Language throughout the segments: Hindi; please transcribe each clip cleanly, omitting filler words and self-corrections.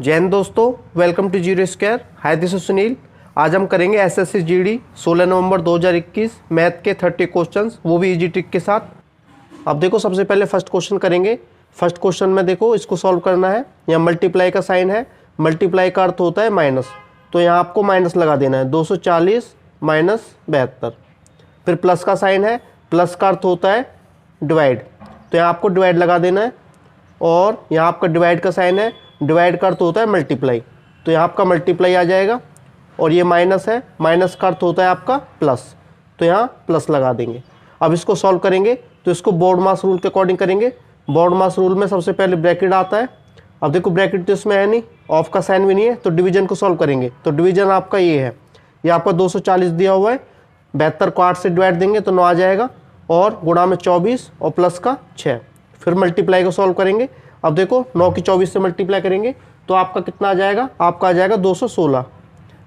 जय हिंद दोस्तों, welcome to Zero Square. Hi, this is Sunil. आज हम करेंगे एसएससी जीडी 16 नवंबर 2021 मैथ के 30 क्वेश्चंस, वो भी इजी ट्रिक के साथ। अब देखो, सबसे पहले फर्स्ट क्वेश्चन करेंगे। फर्स्ट क्वेश्चन में देखो, इसको सॉल्व करना है। यहाँ मल्टीप्लाई का साइन है, मल्टीप्लाई का अर्थ होता है माइनस, तो यहाँ आपको माइनस लगा देना है। 240 माइनस 72। फिर प्लस का साइन है, प्लस का अर्थ होता है डिवाइड, तो यहाँ आपको डिवाइड लगा देना है। और यहाँ आपका डिवाइड का साइन है, डिवाइड का अर्थ होता है मल्टीप्लाई, तो यहाँ आपका मल्टीप्लाई आ जाएगा। और ये माइनस है, माइनस का अर्थ होता है आपका प्लस, तो यहाँ प्लस लगा देंगे। अब इसको सॉल्व करेंगे तो इसको बोर्ड मास रूल के अकॉर्डिंग करेंगे। बोर्ड मास रूल में सबसे पहले ब्रैकेट आता है। अब देखो, ब्रैकेट तो इसमें है नहीं, ऑफ का साइन भी नहीं है, तो डिवीजन को सॉल्व करेंगे। तो डिवीजन आपका ये है, ये आपका 240 दिया हुआ है, 72 को 8 से डिवाइड देंगे तो 9 आ जाएगा, और गुणा में 24 और प्लस का 6। फिर मल्टीप्लाई को सॉल्व करेंगे। अब देखो, 9 की 24 से मल्टीप्लाई करेंगे तो आपका कितना आ जाएगा, आपका आ जाएगा 216।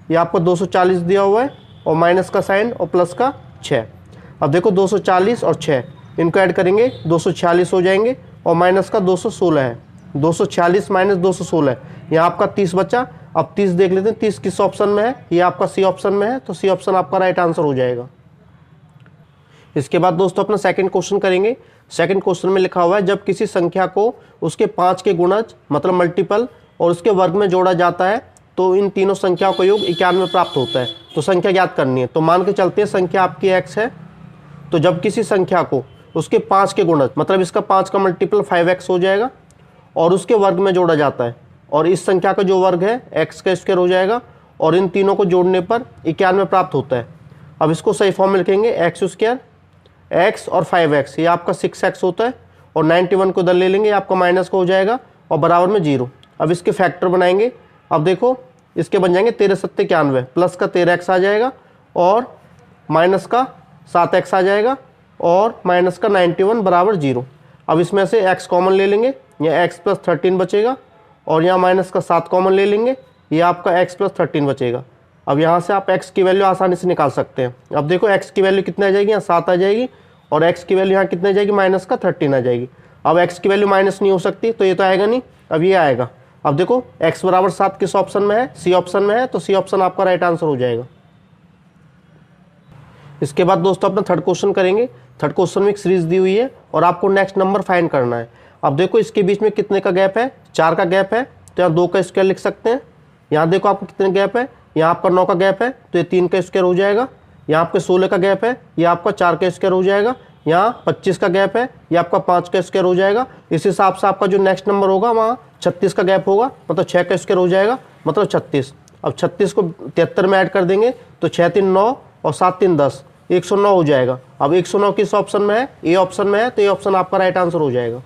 ये आपको 240 दिया हुआ है, और माइनस का साइन और प्लस का 6। अब देखो, 240 और 6 इनको ऐड करेंगे 246 हो जाएंगे, और माइनस का 216 है। 246 माइनस 216, यहाँ आपका 30 बचा। अब 30 देख लेते हैं, 30 किस ऑप्शन में है, ये आपका सी ऑप्शन में है, तो सी ऑप्शन आपका राइट आंसर हो जाएगा। इसके बाद दोस्तों अपना सेकंड क्वेश्चन करेंगे। सेकंड क्वेश्चन में लिखा हुआ है, जब किसी संख्या को उसके 5 के गुणज मतलब मल्टीपल और उसके वर्ग में जोड़ा जाता है तो इन तीनों संख्याओं का योग 91 प्राप्त होता है। तो संख्या ज्ञात करनी है। तो मान के चलते हैं संख्या आपकी x है, तो जब किसी संख्या को उसके 5 के गुणज मतलब इसका 5 का मल्टीपल 5x हो जाएगा और उसके वर्ग में जोड़ा जाता है, और इस संख्या का जो वर्ग है x का स्क्वायर हो जाएगा, और इन तीनों को जोड़ने पर 91 प्राप्त होता है। अब इसको सही फॉर्म में लिखेंगे, एक्स स्क्वायर, x और 5x, ये आपका 6x होता है, और 91 को इधर ले लेंगे, आपका माइनस का हो जाएगा, और बराबर में 0। अब इसके फैक्टर बनाएंगे। अब देखो, इसके बन जाएंगे 13 सत्ते 91, प्लस का 13x आ जाएगा, और माइनस का 7x आ जाएगा, और माइनस का 91 बराबर 0। अब इसमें से x कॉमन ले लेंगे, यहाँ x प्लस 13 बचेगा, और यहाँ माइनस का 7 कॉमन ले लेंगे, ये आपका x प्लस 13 बचेगा। अब यहाँ से आप x की वैल्यू आसानी से निकाल सकते हैं। अब देखो, x की वैल्यू कितनी आ जाएगी, यहाँ 7 आ जाएगी, और x की वैल्यू यहाँ कितनी आ जाएगी, माइनस का 13 आ जाएगी। अब x की वैल्यू माइनस नहीं हो सकती, तो ये तो आएगा नहीं, अब ये आएगा। अब देखो, x बराबर 7 किस ऑप्शन में है, सी ऑप्शन में है, तो सी ऑप्शन आपका राइट आंसर हो जाएगा। इसके बाद दोस्तों अपना थर्ड क्वेश्चन करेंगे। थर्ड क्वेश्चन में एक सीरीज दी हुई है, और आपको नेक्स्ट नंबर फाइंड करना है। अब देखो, इसके बीच में कितने का गैप है, 4 का गैप है, तो यहाँ 2 का स्क्वायर लिख सकते हैं। यहाँ देखो आपको कितने गैप है, यहाँ आपका 9 का गैप है, तो ये 3 का स्क्वायर हो जाएगा। यहाँ आपके 16 का गैप है, ये आपका 4 का स्क्वायर हो जाएगा। यहाँ 25 का गैप है, ये आपका 5 का स्क्वायर हो जाएगा। इस हिसाब से आपका जो नेक्स्ट नंबर होगा वहाँ 36 का गैप होगा, मतलब 6 का स्क्वायर हो जाएगा, मतलब 36। अब 36 को 73 में ऐड कर देंगे तो 6 3 9 और 7 3 10, 109 हो जाएगा। अब 109 किस ऑप्शन में है, ए ऑप्शन में है, तो ये ऑप्शन आपका राइट आंसर हो जाएगा।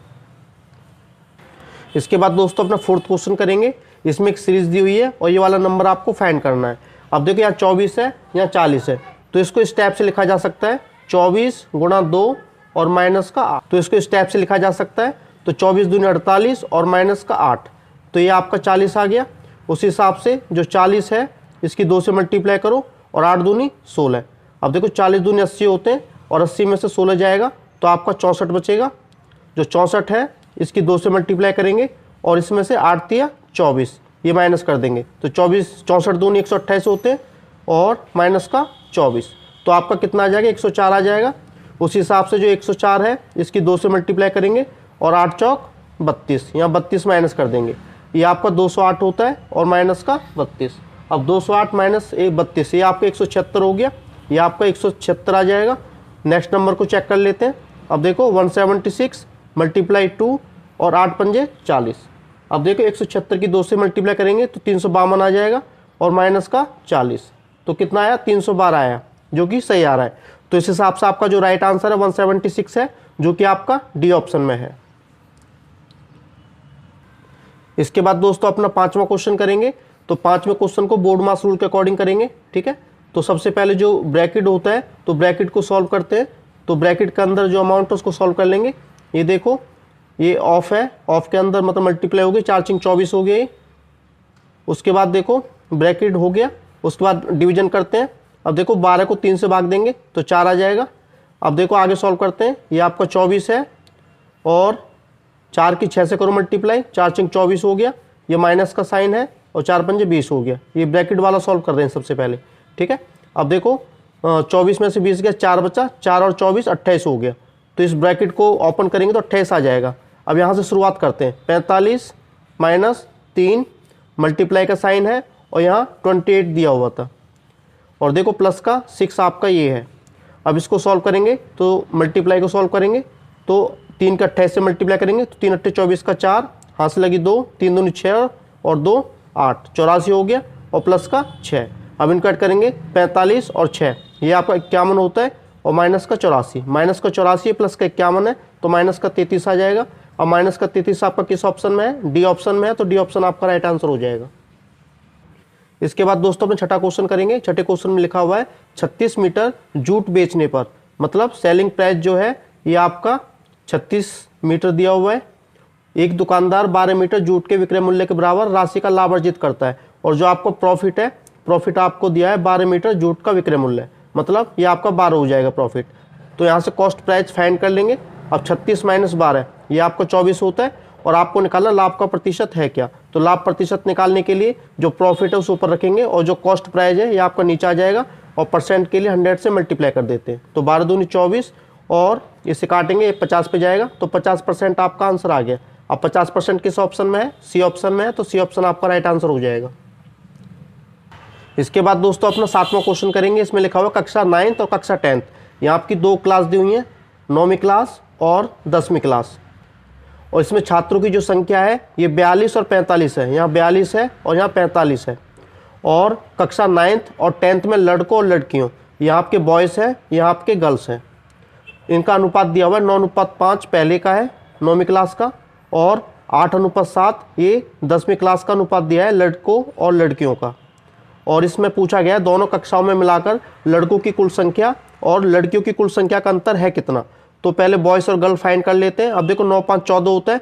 इसके बाद दोस्तों अपना फोर्थ क्वेश्चन करेंगे। इसमें एक सीरीज दी हुई है, और ये वाला नंबर आपको फाइंड करना है। अब देखो, यहाँ 24 है, यहाँ 40 है, तो इसको इस टाइप से लिखा जा सकता है, 24 गुणा 2 और माइनस का 8। तो इसको इस टाइप से लिखा जा सकता है, तो 24 दूनी 48 और माइनस का 8, तो ये आपका 40 आ गया। उस हिसाब से जो 40 है इसकी 2 से मल्टीप्लाई करो, और 8 दूनी 16। अब देखो, 40 दूनी 80 होते हैं, और 80 में से 16 जाएगा तो आपका 64 बचेगा। जो 64 है इसकी 2 से मल्टीप्लाई करेंगे, और इसमें से 8 तिया 24 ये माइनस कर देंगे, तो 64 दूनी 128 होते हैं, और माइनस का 24, तो आपका कितना आ जाएगा, 104 आ जाएगा। उस हिसाब से जो 104 है इसकी 2 से मल्टीप्लाई करेंगे, और 8 चौक 32, यहाँ 32 माइनस कर देंगे, ये आपका 208 होता है, और माइनस का 32। अब 208 माइनस 32, ये आपका 176 हो गया, ये आपका 176 आ जाएगा। नेक्स्ट नंबर को चेक कर लेते हैं। अब देखो, 176 मल्टीप्लाई 2 और 8 पंजे 40। अब देखो, 176 की 2 से मल्टीप्लाई करेंगे तो 352 आ जाएगा, और माइनस का 40, तो कितना आया, 312 आया, जो कि सही आ रहा है। तो इस हिसाब से आपका जो राइट आंसर है 176 है, जो कि आपका डी ऑप्शन में है। इसके बाद दोस्तों अपना 5वां क्वेश्चन करेंगे। तो 5वें क्वेश्चन को बोर्ड मास रूल के अकॉर्डिंग करेंगे, ठीक है। तो सबसे पहले जो ब्रैकेट होता है, तो ब्रैकेट को सॉल्व करते हैं। तो ब्रैकेट के अंदर जो अमाउंट है उसको सॉल्व कर लेंगे। ये देखो, ये ऑफ है, ऑफ के अंदर मतलब मल्टीप्लाई हो गई, 4 4 24 हो गया। उसके बाद देखो, ब्रैकेट हो गया, उसके बाद डिवीजन करते हैं। अब देखो, 12 को 3 से भाग देंगे तो 4 आ जाएगा। अब देखो आगे सॉल्व करते हैं। ये आपका 24 है, और 4 की 6 से करो मल्टीप्लाई, 4 4 24 हो गया। ये माइनस का साइन है और 4 पंजे 20 हो गया। ये ब्रैकेट वाला सॉल्व कर रहे हैं सबसे पहले, ठीक है। अब देखो 24 में से 20 गया, 4 बचा, 4 और 24 28 हो गया। तो इस ब्रैकेट को ओपन करेंगे तो 28 आ जाएगा। अब यहाँ से शुरुआत करते हैं, 45 माइनस 3 मल्टीप्लाई का साइन है और यहाँ 28 दिया हुआ था और देखो प्लस का 6 आपका ये है। अब इसको सॉल्व करेंगे तो मल्टीप्लाई को सॉल्व करेंगे तो 3 का 28 से मल्टीप्लाई करेंगे तो 3 8 24 का 4, हाथ से लगी 2, 3 दूनी 6 और 2 8, 84 हो गया और प्लस का 6। अब इन कट करेंगे 45 और 6, ये आपका 51 होता है और माइनस का 84, माइनस का 84 प्लस का 51 है तो माइनस का 33 आ जाएगा। अब माइनस का 33 आपका किस ऑप्शन में है? डी ऑप्शन में है, तो डी ऑप्शन आपका राइट आंसर हो जाएगा। इसके बाद दोस्तों अपने छठा क्वेश्चन करेंगे। छठे क्वेश्चन में लिखा हुआ है 36 मीटर जूट बेचने पर, मतलब सेलिंग प्राइस जो है ये आपका 36 मीटर दिया हुआ है। एक दुकानदार 12 मीटर जूट के विक्रय मूल्य के बराबर राशि का लाभ अर्जित करता है और जो आपको प्रॉफिट है, प्रॉफिट आपको दिया है 12 मीटर जूट का विक्रय मूल्य, मतलब ये आपका 12 हो जाएगा प्रॉफिट। तो यहाँ से कॉस्ट प्राइस फाइंड कर लेंगे। अब 36 माइनस 12 ये आपका 24 होता है और आपको निकालना लाभ का प्रतिशत है क्या। तो लाभ प्रतिशत निकालने के लिए जो प्रॉफिट है उस ऊपर रखेंगे और जो कॉस्ट प्राइस है ये आपका नीचे आ जाएगा और परसेंट के लिए 100 से मल्टीप्लाई कर देते हैं। तो 12 दूनी 24 और इसे काटेंगे 50 पे जाएगा तो 50% आपका आंसर आ गया। अब 50% किस ऑप्शन में है? सी ऑप्शन में है, तो सी ऑप्शन आपका राइट आंसर हो जाएगा। इसके बाद दोस्तों अपना 7वां क्वेश्चन करेंगे। इसमें लिखा हुआ कक्षा 9th और कक्षा 10th, यहाँ आपकी 2 क्लास दी हुई हैं, 9वीं क्लास और 10वीं क्लास। और इसमें छात्रों की जो संख्या है ये 42 और 45 है, यहाँ 42 है और यहाँ 45 है। और कक्षा 9th और 10th में लड़कों और लड़कियों, यहाँ आपके बॉयज़ हैं, यहाँ आपके गर्ल्स हैं। इनका अनुपात दिया हुआ है 9:5 पहले का है 9वीं क्लास का और 8:7 ये 10वीं क्लास का अनुपात दिया है लड़कों और लड़कियों का। और इसमें पूछा गया है दोनों कक्षाओं में मिलाकर लड़कों की कुल संख्या और लड़कियों की कुल संख्या का अंतर है कितना। तो पहले बॉयज़ और गर्ल फाइंड कर लेते हैं। अब देखो 9 5 14 होता है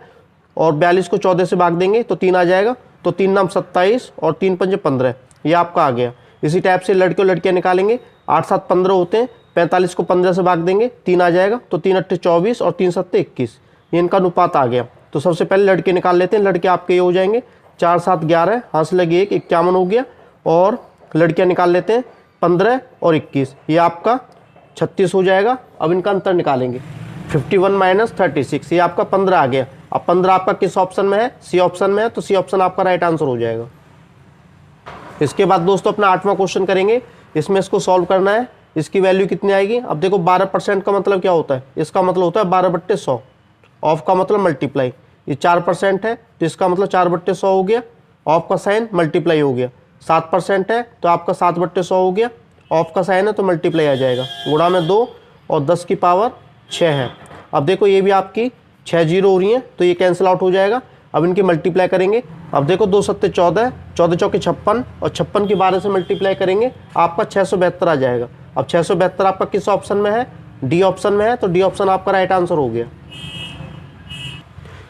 और 42 को 14 से भाग देंगे तो 3 आ जाएगा, तो 3 नाम 27 और 3 पंजे 15, ये आपका आ गया। इसी टाइप से लड़के और लड़कियाँ निकालेंगे, 8 7 15 होते हैं, 45 को 15 से भाग देंगे 3 आ जाएगा, तो 3 8 24 और 3 7 21, ये इनका अनुपात आ गया। तो सबसे पहले लड़के निकाल लेते हैं। लड़के आपके ये हो जाएंगे 4 7 11, हाथ से लगी 1, 51 हो गया। और लड़कियां निकाल लेते हैं 15 और 21, ये आपका 36 हो जाएगा। अब इनका अंतर निकालेंगे, 51 माइनस 36, ये आपका 15 आ गया। अब 15 आपका किस ऑप्शन में है? सी ऑप्शन में है, तो सी ऑप्शन आपका राइट आंसर हो जाएगा। इसके बाद दोस्तों अपना 8वां क्वेश्चन करेंगे। इसमें इसको सॉल्व करना है, इसकी वैल्यू कितनी आएगी। अब देखो 12% का मतलब क्या होता है? इसका मतलब होता है 12/100, ऑफ का मतलब मल्टीप्लाई। ये 4% है तो इसका मतलब 4/100 हो गया, ऑफ का साइन मल्टीप्लाई हो गया। 7% है तो आपका 7/100 हो गया, ऑफ का साइन है तो मल्टीप्लाई आ जाएगा, गुणा में 2 और 10 की पावर 6 है। अब देखो ये भी आपकी 6 जीरो हो रही हैं तो ये कैंसिल आउट हो जाएगा। अब इनकी मल्टीप्लाई करेंगे। अब देखो 2 7 14, 14 चौके 56 और 56 की 12 से मल्टीप्लाई करेंगे, आपका 672 आ जाएगा। अब 672 आपका किस ऑप्शन में है? डी ऑप्शन में है, तो डी ऑप्शन आपका राइट आंसर हो गया।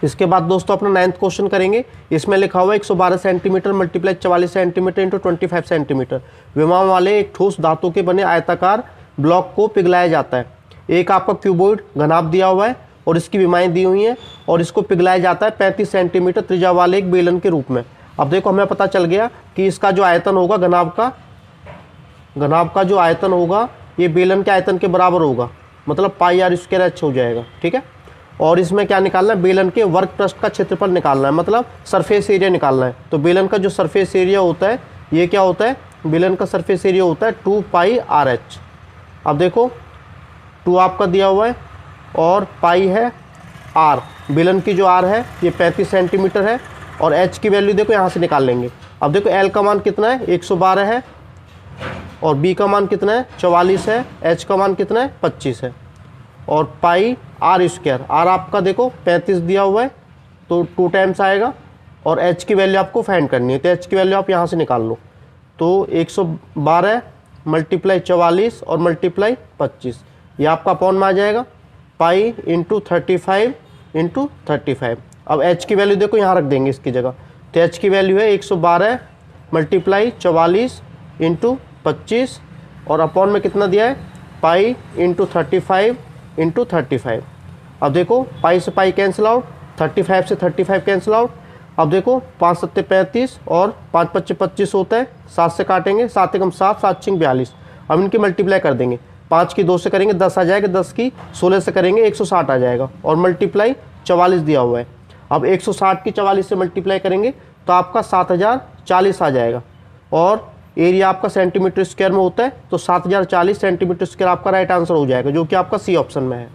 इसके बाद दोस्तों अपना 9th क्वेश्चन करेंगे। इसमें लिखा हुआ है 112 centimetre multiply 44 centimetre into 25 centimetre विमाओं वाले एक ठोस धातु के बने आयताकार ब्लॉक को पिघलाया जाता है। एक आपका क्यूबॉइड घनाभ दिया हुआ है और इसकी विमाएँ दी हुई हैं और इसको पिघलाया जाता है 35 सेंटीमीटर त्रिज्या वाले एक बेलन के रूप में। अब देखो हमें पता चल गया कि इसका जो आयतन होगा घनाभ का जो आयतन होगा ये बेलन के आयतन के बराबर होगा, मतलब πr² हो जाएगा, ठीक है। और इसमें क्या निकालना है? बेलन के वर्ग पृष्ठ का क्षेत्रफल निकालना है, मतलब सरफेस एरिया निकालना है। तो बेलन का जो सरफेस एरिया होता है ये क्या होता है? बेलन का सरफेस एरिया होता है 2πrh। अब देखो 2 आपका दिया हुआ है और पाई है r, बेलन की जो r है ये 35 सेंटीमीटर है और h की वैल्यू देखो यहाँ से निकाल लेंगे। अब देखो l का मान कितना है? 112 है और b का मान कितना है? 44 है, h का मान कितना है? 25 है और पाई r², r आपका देखो 35 दिया हुआ है तो 2 टाइम्स आएगा और h की वैल्यू आपको फाइंड करनी है, तो h की वैल्यू आप यहाँ से निकाल लो। तो 112 मल्टीप्लाई 44 और मल्टीप्लाई 25, ये आपका अपॉन में आ जाएगा पाई इंटू 35 इंटू 35। अब h की वैल्यू देखो यहाँ रख देंगे इसकी जगह, तो h की वैल्यू है 112 मल्टीप्लाई 44 इंटू 25 और अपॉन में कितना दिया है? Pi into 35 into 35। अब देखो पाई से पाई कैंसिल आउट, 35 से 35 कैंसिल आउट, अब देखो 5 सत्ते 35 और 5 पच्चे 25 होता है, 7 से काटेंगे, 7 एकम 7, 7 छिंग 42। अब इनकी मल्टीप्लाई कर देंगे, 5 की 2 से करेंगे 10 आ जाएगा, 10 की 16 से करेंगे 160 आ जाएगा, और मल्टीप्लाई 44 दिया हुआ है। अब 160 की 44 से मल्टीप्लाई करेंगे तो आपका 7040 आ जाएगा, और एरिया आपका सेंटीमीटर स्क्वायर में होता है, तो 7040 सेंटीमीटर स्क्वायर आपका राइट आंसर हो जाएगा, जो कि आपका सी ऑप्शन में है।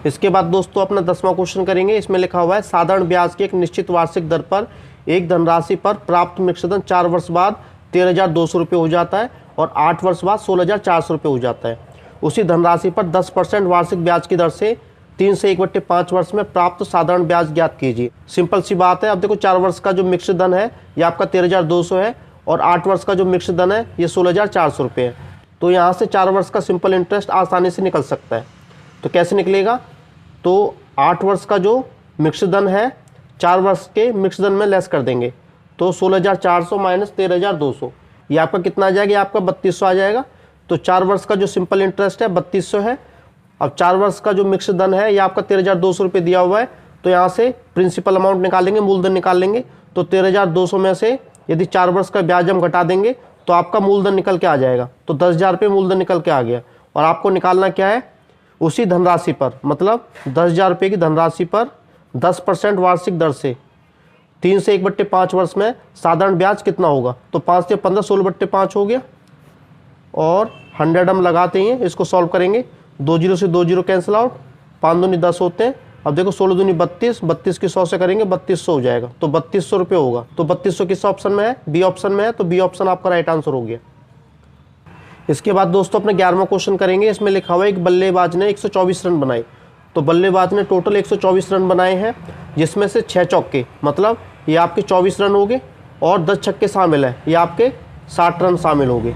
इसके बाद दोस्तों अपना 10वां क्वेश्चन करेंगे। इसमें लिखा हुआ है साधारण ब्याज की एक निश्चित वार्षिक दर पर एक धनराशि पर प्राप्त मिश्रधन 4 वर्ष बाद 13,200 रुपये हो जाता है और 8 वर्ष बाद 16,400 रुपये हो जाता है। उसी धनराशि पर 10% वार्षिक ब्याज की दर से 3 से 1/5 वर्ष में प्राप्त साधारण ब्याज ज्ञात कीजिए। सिंपल सी बात है। अब देखो 4 वर्ष का जो मिश्र धन है ये आपका 13,200 है, और 8 वर्ष का जो मिश्र धन है ये 16,400 रुपये है। तो यहाँ से 4 वर्ष का सिंपल इंटरेस्ट आसानी से निकल सकता है। तो कैसे निकलेगा, तो 8 वर्ष का जो मिश्र धन है 4 वर्ष के मिश्र धन में लेस कर देंगे, तो 16,400 माइनस 13,200 ये आपका कितना आ जाएगा, ये आपका 3200 आ जाएगा। तो 4 वर्ष का जो सिंपल इंटरेस्ट है 3200 है। अब 4 वर्ष का जो मिश्र धन है ये आपका 13,200 रुपये दिया हुआ है, तो यहाँ से प्रिंसिपल अमाउंट निकालेंगे, मूलधन निकाल लेंगे। तो 13,200 में से यदि 4 वर्ष का ब्याज हम घटा देंगे तो आपका मूलधन निकल के आ जाएगा। तो 10,000 रुपये मूलधन निकल के आ गया, और आपको निकालना क्या है, उसी धनराशि पर, मतलब 10,000 रुपये की धनराशि पर 10% वार्षिक दर से 3 से 1/5 वर्ष में साधारण ब्याज कितना होगा। तो 5 से 15 16/5 हो गया, और 100 हम लगाते हैं, इसको सॉल्व करेंगे। 2 जीरो से 2 जीरो कैंसिल आउट, 5 दूनी 10 होते हैं। अब देखो 16 दूनी 32, 32 की 100 से करेंगे 3200 हो जाएगा, तो 3200 रुपये होगा। तो 3200 किस ऑप्शन में है, बी ऑप्शन में है, तो बी ऑप्शन आपका राइट आंसर हो गया। इसके बाद दोस्तों अपने 11वां क्वेश्चन करेंगे। इसमें लिखा हुआ है एक बल्लेबाज ने 124 रन बनाए। तो बल्लेबाज ने टोटल 124 रन बनाए हैं, जिसमें से 6 चौके, मतलब ये आपके 24 रन हो गए, और 10 छक्के शामिल है, ये आपके 60 रन शामिल हो गए।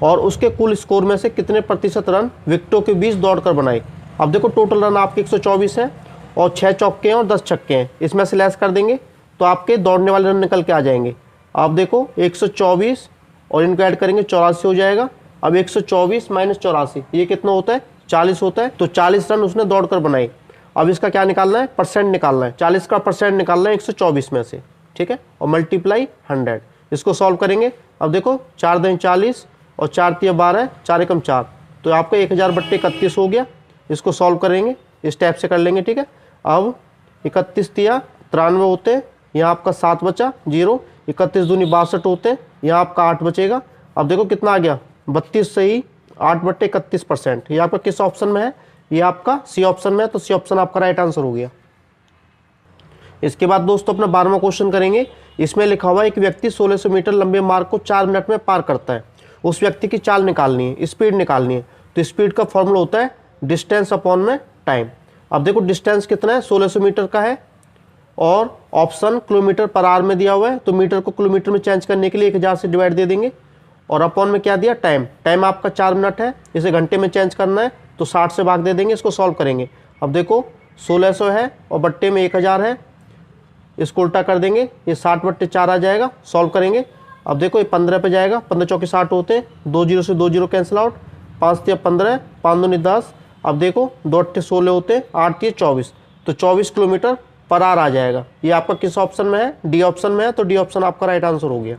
और उसके कुल स्कोर में से कितने प्रतिशत रन विकेटों के बीच दौड़कर बनाए। अब देखो टोटल रन आपके 124 हैं, और 6 चौके हैं और 10 छक्के हैं, इसमें से लेस कर देंगे तो आपके दौड़ने वाले रन निकल के आ जाएंगे। अब देखो 124 और इनको ऐड करेंगे 84 हो जाएगा। अब 124 माइनस 84 ये कितना होता है, 40 होता है। तो 40 रन उसने दौड़कर बनाए। अब इसका क्या निकालना है, परसेंट निकालना है, 40 का परसेंट निकालना है 124 में से, ठीक है, और मल्टीप्लाई 100। इसको सॉल्व करेंगे। अब देखो 4 दूनी 40 और 4 तिया 12, 4 एकम 4, तो आपका 1000/31 हो गया। इसको सॉल्व करेंगे, इस टाइप से कर लेंगे, ठीक है। अब 31 तिया 93 होते हैं, यहाँ आपका 7 बचा 0, 31 दूनी 62 होते हैं, यहाँ आपका 8 बचेगा। अब देखो कितना आ गया, 32 सही 8/31%। ये आपका किस ऑप्शन में है, ये आपका सी ऑप्शन में है, तो सी ऑप्शन आपका राइट आंसर हो गया। इसके बाद दोस्तों अपना 12वां क्वेश्चन करेंगे। इसमें लिखा हुआ है एक व्यक्ति 1600 मीटर लंबे मार्ग को 4 मिनट में पार करता है। उस व्यक्ति की चाल निकालनी है, स्पीड निकालनी है। तो स्पीड का फॉर्मूला होता है डिस्टेंस अपॉन में टाइम। अब देखो डिस्टेंस कितना है, 1600 मीटर का है, और ऑप्शन किलोमीटर पर आवर में दिया हुआ है, तो मीटर को किलोमीटर में चेंज करने के लिए 1000 से डिवाइड दे देंगे, और अपॉन में क्या दिया, टाइम। टाइम आपका 4 मिनट है, इसे घंटे में चेंज करना है, तो 60 से भाग दे देंगे। इसको सॉल्व करेंगे। अब देखो 1600 है और बट्टे में 1000 है, इसको उल्टा कर देंगे, ये 60/4 आ जाएगा। सॉल्व करेंगे। अब देखो ये 15 पे जाएगा, 15 चौके 60 होते हैं, 2 जीरो से 2 जीरो कैंसिल आउट, 5 तिया 15, 5 दूनी 10। अब देखो 2 अट्ठे 16 होते हैं, 8 तिया 24, तो 24 किलोमीटर पर आवर आ जाएगा। ये आपका किस ऑप्शन में है, डी ऑप्शन में है, तो डी ऑप्शन आपका राइट आंसर हो गया।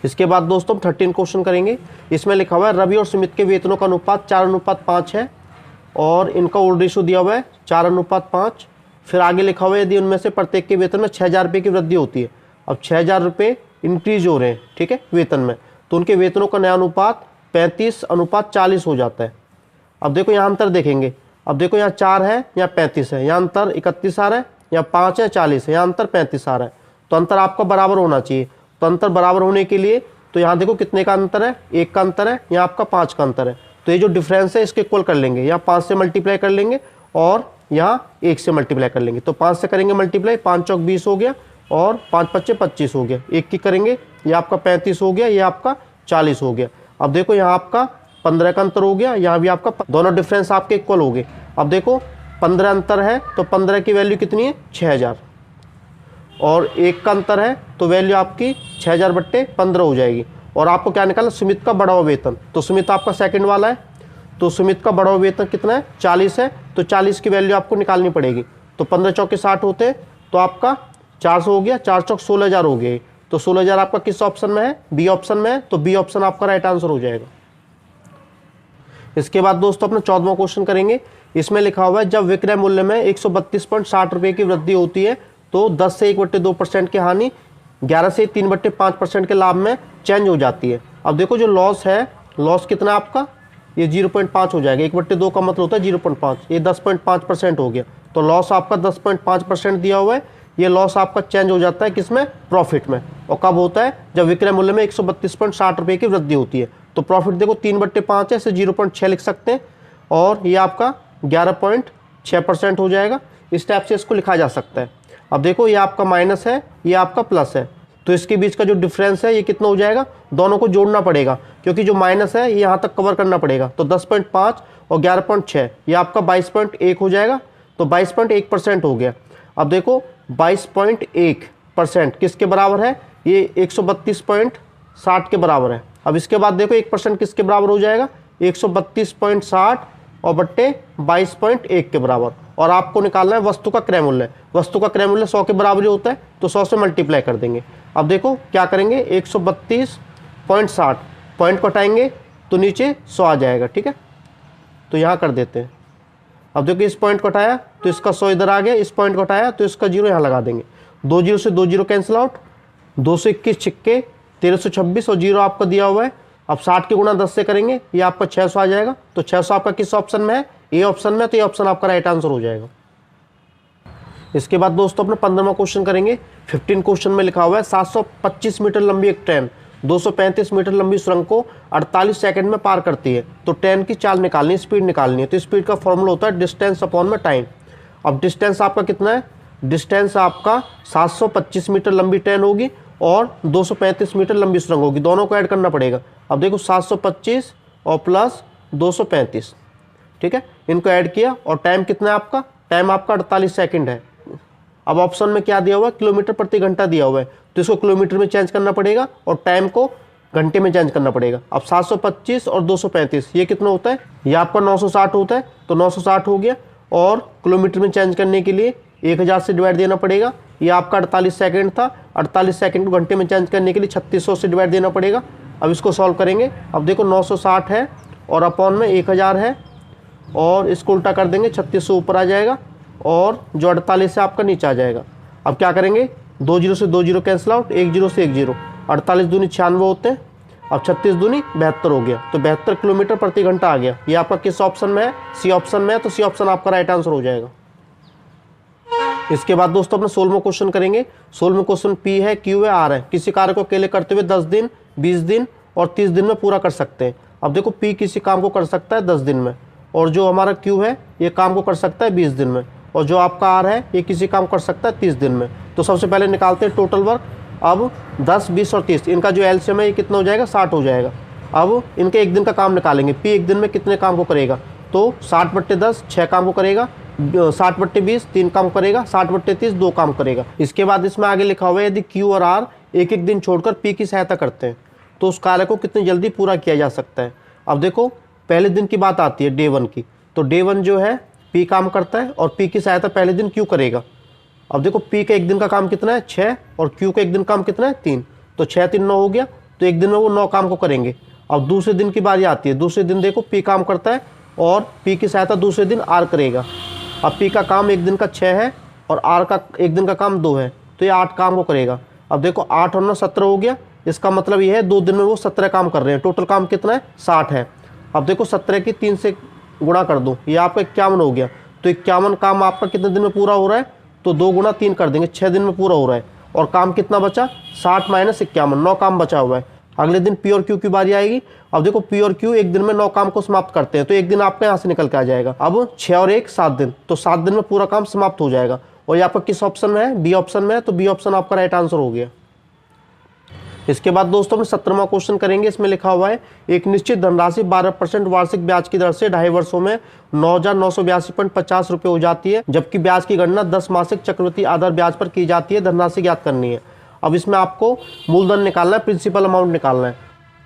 इसके बाद दोस्तों 13 क्वेश्चन करेंगे। इसमें लिखा हुआ है रवि और सुमित के वेतनों का अनुपात 4:5 है, और इनका ओल्ड रेशो दिया हुआ है 4:5। फिर आगे लिखा हुआ है यदि उनमें से प्रत्येक के वेतन में 6,000 रुपये की वृद्धि होती है। अब 6,000 रुपये इंक्रीज हो रहे हैं, ठीक है, वेतन में, तो उनके वेतनों का नया अनुपात 35:40 हो जाता है। अब देखो यहाँ अंतर देखेंगे। अब देखो यहाँ 4 है, यहाँ 35 है, यहाँ अंतर 31 आ रहा है, यहाँ 5 है 40 है, यहाँ अंतर 35 आ रहा है। तो अंतर आपका बराबर होना चाहिए। तो अंतर बराबर होने के लिए तो यहाँ देखो कितने का अंतर है, 1 का अंतर है, यहाँ आपका 5 का अंतर है। तो ये जो डिफरेंस है इसके इक्वल कर लेंगे, यहाँ 5 से मल्टीप्लाई कर लेंगे और यहाँ 1 से मल्टीप्लाई कर लेंगे। तो 5 से करेंगे मल्टीप्लाई, 5 चौक 20 हो गया, और 5 पच्चे 25 हो गया। 1 की करेंगे, ये आपका 35 हो गया, ये आपका 40 हो गया। अब देखो यहाँ आपका 15 का अंतर हो गया, यहाँ भी आपका, दोनों डिफरेंस आपके इक्वल हो गए। अब देखो 15 अंतर है, तो 15 की वैल्यू कितनी है, 6,000, और 1 का अंतर है, तो वैल्यू आपकी 6,000/15 हो जाएगी। और आपको क्या निकालना, सुमित का बढ़ा हुआ वेतन। तो सुमित आपका सेकंड वाला है, तो सुमित का बढ़ा हुआ वेतन कितना है, 40 है, तो 40 की वैल्यू आपको निकालनी पड़ेगी। तो 15 चौके 60 होते हैं, तो आपका 400 हो गया, 4 चौक 16,000 हो गए। तो 16,000 आपका किस ऑप्शन में है? बी ऑप्शन में है, तो बी ऑप्शन आपका राइट आंसर हो जाएगा। इसके बाद दोस्तों अपना 14वां क्वेश्चन करेंगे। इसमें लिखा हुआ है जब विक्रय मूल्य में 132.60 रुपये की वृद्धि होती है तो 10 से 1/2% की हानि 11 से 3/5% के लाभ में चेंज हो जाती है। अब देखो जो लॉस है, लॉस कितना आपका, ये 0.5 हो जाएगा। 1/2 का मतलब होता है 0.5, ये 10.5% हो गया। तो लॉस आपका 10.5% दिया हुआ है। ये लॉस आपका चेंज हो जाता है किसमें? प्रॉफिट में। और कब होता है? जब विक्रय मूल्य में 132.60 रुपये की वृद्धि होती है। तो प्रॉफिट देखो 3/5 है, इसे 0.6 लिख सकते हैं, और ये आपका 11.6% हो जाएगा। इस टाइप से इसको लिखा जा सकता है। अब देखो ये आपका माइनस है, ये आपका प्लस है, तो इसके बीच का जो डिफरेंस है ये कितना हो जाएगा? दोनों को जोड़ना पड़ेगा, क्योंकि जो माइनस है ये यहाँ तक कवर करना पड़ेगा। तो 10.5 और 11.6 ये आपका 22.1 हो जाएगा। तो 22.1% हो गया। अब देखो 22.1% किसके बराबर है? ये 132.60 के बराबर है। अब इसके बाद देखो 1% किसके बराबर हो जाएगा? 132.60 और बट्टे 22.1 के बराबर। और आपको निकालना है वस्तु का क्रय मूल्य। वस्तु का क्रय मूल्य 100 के बराबर ही होता है, तो 100 से मल्टीप्लाई कर देंगे। अब देखो क्या करेंगे, 132.60 पॉइंट को हटाएंगे तो नीचे 100 आ जाएगा। ठीक है, तो यहाँ कर देते हैं। अब देखो इस पॉइंट को हटाया तो इसका 100 इधर आ गया, इस पॉइंट को हटाया तो इसका 0 यहाँ लगा देंगे। 2 0 से 2 0 कैंसिल आउट, 221 छिक्के 1326 और 0 आपका दिया हुआ है। अब 60 के गुणा 10 से करेंगे, ये आपका 600 आ जाएगा। तो 600 आपका किस ऑप्शन में है? ए ऑप्शन में, तो ये ऑप्शन आपका राइट आंसर हो जाएगा। इसके बाद दोस्तों अपना 15वां क्वेश्चन करेंगे। 15 क्वेश्चन में लिखा हुआ है 725 मीटर लंबी एक ट्रेन 235 मीटर लंबी सुरंग को 48 सेकंड में पार करती है। तो ट्रेन की चाल निकालनी है, स्पीड निकालनी है। तो स्पीड का फॉर्मूला होता है डिस्टेंस अपॉन में टाइम। अब डिस्टेंस आपका कितना है? डिस्टेंस आपका 725 मीटर लंबी ट्रेन होगी और 235 मीटर लंबी सुरंग होगी, दोनों को ऐड करना पड़ेगा। अब देखो 725 और प्लस 235, ठीक है, इनको ऐड किया और टाइम कितना है आपका? टाइम आपका 48 सेकंड है। अब ऑप्शन में क्या दिया हुआ है? किलोमीटर प्रति घंटा दिया हुआ है, तो इसको किलोमीटर में चेंज करना पड़ेगा और टाइम को घंटे में चेंज करना पड़ेगा। अब 725 और 235 ये कितना होता है? ये आपका 960 होता है, तो 960 हो गया। और किलोमीटर में चेंज करने के लिए 1000 से डिवाइड देना पड़ेगा। ये आपका 48 सेकंड था, 48 सेकंड को घंटे में चेंज करने के लिए 3600 से डिवाइड देना पड़ेगा। अब इसको सॉल्व करेंगे। अब देखो 960 है और अपॉन में 1000 है, और इसको उल्टा कर देंगे, 3600 ऊपर आ जाएगा और जो 48 है आपका नीचे आ जाएगा। अब क्या करेंगे? 2 0 से 2 0 कैंसिल आउट, 1 0 से 1 0, 48 दूनी 96 होते हैं। अब 36 दूनी 72 हो गया, तो 72 किलोमीटर प्रति घंटा आ गया। ये आपका किस ऑप्शन में है? सी ऑप्शन में है, तो सी ऑप्शन आपका राइट आंसर हो जाएगा। इसके बाद दोस्तों अपना 16वां क्वेश्चन करेंगे। 16वां क्वेश्चन पी है, क्यू है, आर है। किसी कार्य को अकेले करते हुए 10 दिन, 20 दिन और 30 दिन में पूरा कर सकते हैं। अब देखो पी किसी काम को कर सकता है 10 दिन में, और जो हमारा क्यू है ये काम को कर सकता है 20 दिन में, और जो आपका आर है ये किसी काम कर सकता है 30 दिन में। तो सबसे पहले निकालते हैं टोटल वर्क। अब 10, 20 और 30 इनका जो एलसीएम है ये कितना हो जाएगा? 60 हो जाएगा। अब इनके एक दिन का काम निकालेंगे। पी एक दिन में कितने काम को करेगा? तो 60/10 6 काम को करेगा, 60/20 3 काम करेगा, 60/30 2 काम करेगा। इसके बाद इसमें आगे लिखा हुआ है यदि क्यू और आर एक एक दिन छोड़कर पी की सहायता करते हैं तो उस कार्य को कितनी जल्दी पूरा किया जा सकता है। अब देखो पहले दिन की बात आती है, डे 1 की। तो डे 1 जो है पी काम करता है और पी की सहायता पहले दिन क्यू करेगा। अब देखो पी का एक दिन का काम कितना है? 6, और क्यू का एक दिन काम कितना है? 3। तो 6 3 9 हो गया, तो एक दिन में वो 9 काम को करेंगे। अब दूसरे दिन की बारी आती है। दूसरे दिन देखो पी काम करता है और पी की सहायता दूसरे दिन आर करेगा। अब पी का काम एक दिन का 6 है और आर का एक दिन का काम 2 है, तो ये 8 काम को करेगा। अब देखो 8 और 9 17 हो गया। इसका मतलब ये है 2 दिन में वो 17 काम कर रहे हैं। टोटल काम कितना है? 60 है। अब देखो 17 की 3 से गुणा कर दो, ये आपका 51 हो गया। तो 51 काम आपका कितने दिन में पूरा हो रहा है? तो 2 गुणा 3 कर देंगे, 6 दिन में पूरा हो रहा है। और काम कितना बचा? 60 माइनस 51, 9 काम बचा हुआ है। अगले दिन पी और क्यू की बारी आएगी। अब देखो पी और क्यू एक दिन में 9 काम को समाप्त करते हैं, तो एक दिन आपका यहाँ से निकल के आ जाएगा। अब 6 और 1 7 दिन, तो 7 दिन में पूरा काम समाप्त हो जाएगा। और ये आपका किस ऑप्शन में है? बी ऑप्शन में है, तो बी ऑप्शन आपका राइट आंसर हो गया। इसके बाद दोस्तों हम 17वां क्वेश्चन करेंगे। इसमें लिखा हुआ है एक निश्चित धनराशि 12% वार्षिक ब्याज की दर से 2.5 वर्षों में 9,982.50 रुपये हो जाती है, जबकि ब्याज की गणना 10 मासिक चक्रवृद्धि आधार ब्याज पर की जाती है। धनराशि ज्ञात करनी है। अब इसमें आपको मूलधन निकालना है, प्रिंसिपल अमाउंट निकालना है।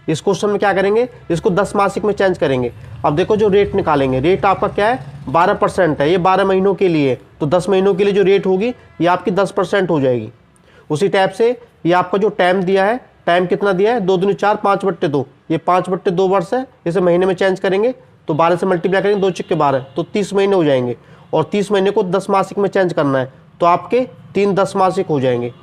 इस क्वेश्चन में क्या करेंगे, इसको 10 मासिक में चेंज करेंगे। अब देखो जो रेट निकालेंगे, रेट आपका क्या है 12% है, ये 12 महीनों के लिए, तो 10 महीनों के लिए जो रेट होगी ये आपकी 10% हो जाएगी। उसी टाइप से ये आपका जो टाइम दिया है, टाइम कितना दिया है 2 दूनी 4, 5/2, ये 5/2 वर्ष है, इसे महीने में चेंज करेंगे तो 12 से मल्टीप्लाई करेंगे, 2 × 12 तो 30 महीने हो जाएंगे। और 30 महीने को 10 मासिक में चेंज करना है तो आपके 3 10 मासिक हो जाएंगे।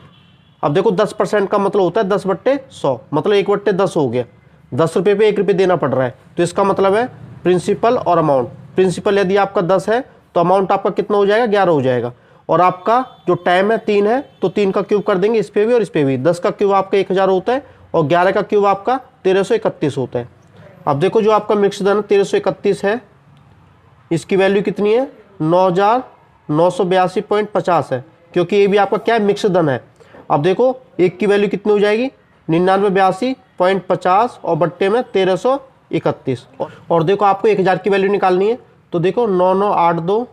अब देखो 10% का मतलब होता है 10/100, मतलब 1/10 हो गया। 10 रुपये पे 1 रुपये देना पड़ रहा है, तो इसका मतलब है प्रिंसिपल और अमाउंट। प्रिंसिपल यदि आपका 10 है तो अमाउंट आपका कितना हो जाएगा 11 हो जाएगा। और आपका जो टाइम है 3 है, तो 3 का क्यूब कर देंगे इस पे भी और इस पे भी। 10 का क्यूब आपका 1000 होता है और 11 का क्यूब आपका 1331 होता है। अब देखो जो आपका मिक्स धन 1331 है, इसकी वैल्यू कितनी है 9982.50 है, क्योंकि ये भी आपका क्या है मिक्स धन है। अब देखो एक की वैल्यू कितनी हो जाएगी 9982.50 और बट्टे में 1331। और देखो आपको 1000 की वैल्यू निकालनी है, तो देखो 9982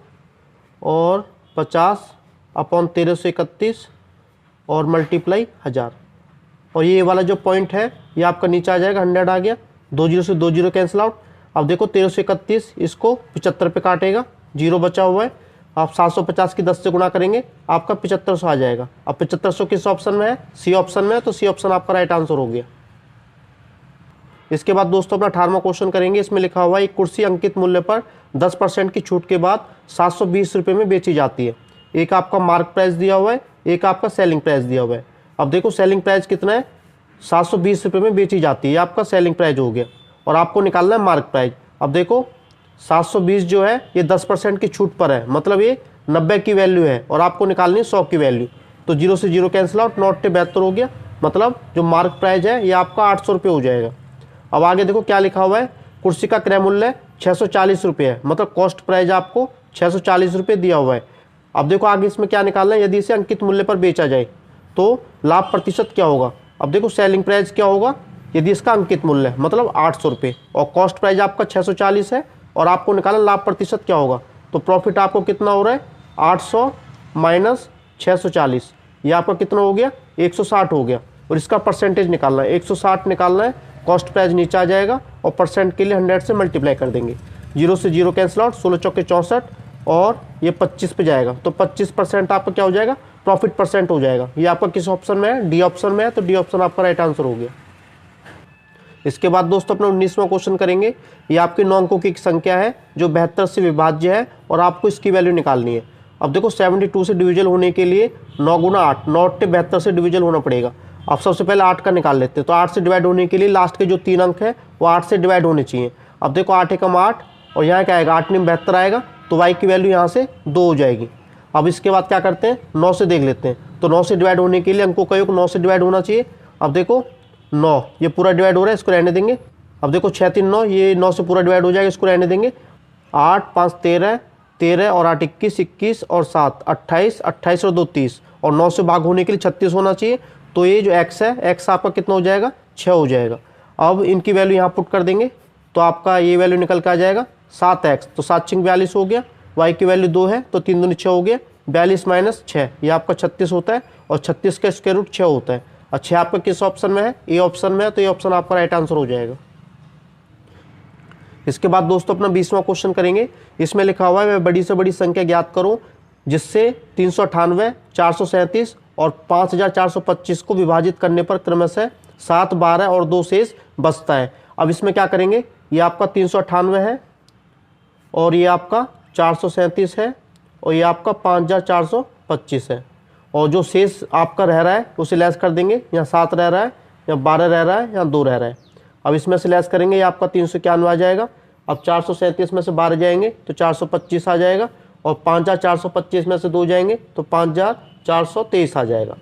और 50/1331 और मल्टीप्लाई 1000। और ये वाला जो पॉइंट है ये आपका नीचे आ जाएगा, 100 आ गया, 2 0 से 2 0 कैंसिल आउट। अब देखो 1331 इसको 75 पे काटेगा, 0 बचा हुआ है। आप 750 की 10 से गुणा करेंगे, आपका 7500 आ जाएगा। अब 7500 किस ऑप्शन में है, सी ऑप्शन में है, तो सी ऑप्शन आपका राइट आंसर हो गया। इसके बाद दोस्तों अपना 18वां क्वेश्चन करेंगे। इसमें लिखा हुआ है एक कुर्सी अंकित मूल्य पर 10% की छूट के बाद 720 रुपये में बेची जाती है। एक आपका मार्क प्राइस दिया हुआ है, एक आपका सेलिंग प्राइस दिया हुआ है। अब देखो सेलिंग प्राइस कितना है 720 रुपये में बेची जाती है, ये आपका सेलिंग प्राइस हो गया। और आपको निकालना है मार्क प्राइस। अब देखो 720 जो है ये 10% की छूट पर है, मतलब ये 90 की वैल्यू है और आपको निकालनी है 100 की वैल्यू। तो 0 से 0 कैंसिल आउट, 9 × 72 हो गया, मतलब जो मार्क प्राइस है ये आपका 800 रुपये हो जाएगा। अब आगे देखो क्या लिखा हुआ है, कुर्सी का क्रय मूल्य 640 रुपये है, मतलब कॉस्ट प्राइस आपको 640 रुपये दिया हुआ है। अब देखो आगे इसमें क्या निकालना है, यदि इसे अंकित मूल्य पर बेचा जाए तो लाभ प्रतिशत क्या होगा। अब देखो सेलिंग प्राइस क्या होगा यदि इसका अंकित मूल्य है, मतलब 800 रुपये, और कॉस्ट प्राइस आपका 640 है, और आपको निकालना लाभ प्रतिशत क्या होगा। तो प्रॉफिट आपको कितना हो रहा है 800 माइनस 640, ये आपका कितना हो गया 160 हो गया। और इसका परसेंटेज निकालना है, 160 निकालना है, कॉस्ट प्राइस नीचे आ जाएगा और परसेंट के लिए 100 से मल्टीप्लाई कर देंगे। 0 से 0 कैंसिल आउट, 16 चौके 64 और ये 25 पे जाएगा, तो 25% आपका क्या हो जाएगा प्रॉफिट परसेंट हो जाएगा। ये आपका किस ऑप्शन में है, डी ऑप्शन में है, तो डी ऑप्शन आपका राइट आंसर हो गया। इसके बाद दोस्तों अपना 19वां क्वेश्चन करेंगे। ये आपके 9 अंकों की संख्या है जो 72 से विभाज्य है और आपको इसकी वैल्यू निकालनी है। अब देखो 72 से डिविजल होने के लिए 9 × 8, 9 × 72 से डिविजल होना पड़ेगा। अब सबसे पहले 8 का निकाल लेते हैं, तो 8 से डिवाइड होने के लिए लास्ट के जो 3 अंक है वो 8 से डिवाइड होने चाहिए। अब देखो 8 × 8 और यहाँ क्या आएगा 8 × 72 आएगा, तो y की वैल्यू यहाँ से 2 हो जाएगी। अब इसके बाद क्या करते हैं 9 से देख लेते हैं, तो 9 से डिवाइड होने के लिए अंकों का योग 9 से डिवाइड होना चाहिए। अब देखो 9 ये पूरा डिवाइड हो रहा है, इसको रहने देंगे। अब देखो 6 3 9, ये 9 से पूरा डिवाइड हो जाएगा, इसको रहने देंगे। 8 5 13, 13 और 8 21, 21 और 7 28, 28 और 2 30, और 9 से भाग होने के लिए 36 होना चाहिए। तो ये जो x है, x आपका कितना हो जाएगा 6 हो जाएगा। अब इनकी वैल्यू यहाँ पुट कर देंगे, तो आपका ये वैल्यू निकल के आ जाएगा 7x, तो 7 × 6 42 हो गया। y की वैल्यू 2 है, तो 3 दूनी 6 हो गया, 42 माइनस 6 ये आपका 36 होता है, और 36 का स्क्वायर रूट 6 होता है। अच्छा आपका किस ऑप्शन में है, ए ऑप्शन में है, तो ये ऑप्शन आपका राइट आंसर हो जाएगा। इसके बाद दोस्तों अपना 20वां क्वेश्चन करेंगे। इसमें लिखा हुआ है वह बड़ी से बड़ी संख्या ज्ञात करो जिससे 398, 437 और 5425 को विभाजित करने पर क्रमशः 7, 12 और 2 शेष बचता है। अब इसमें क्या करेंगे, ये आपका 398 है और ये आपका 437 है और ये आपका 5425 है, और जो शेष आपका रह रहा है उसे लेस कर देंगे। यहाँ 7 रह रहा है, यहाँ 12 रह रहा है, यहाँ 2 रह रहा है। अब इसमें से लेस करेंगे, ये आपका 391 आ जाएगा। अब 437 में से 12 जाएंगे तो 425 आ जाएगा, और 5425 में से 2 जाएंगे तो 5423 आ जाएगा।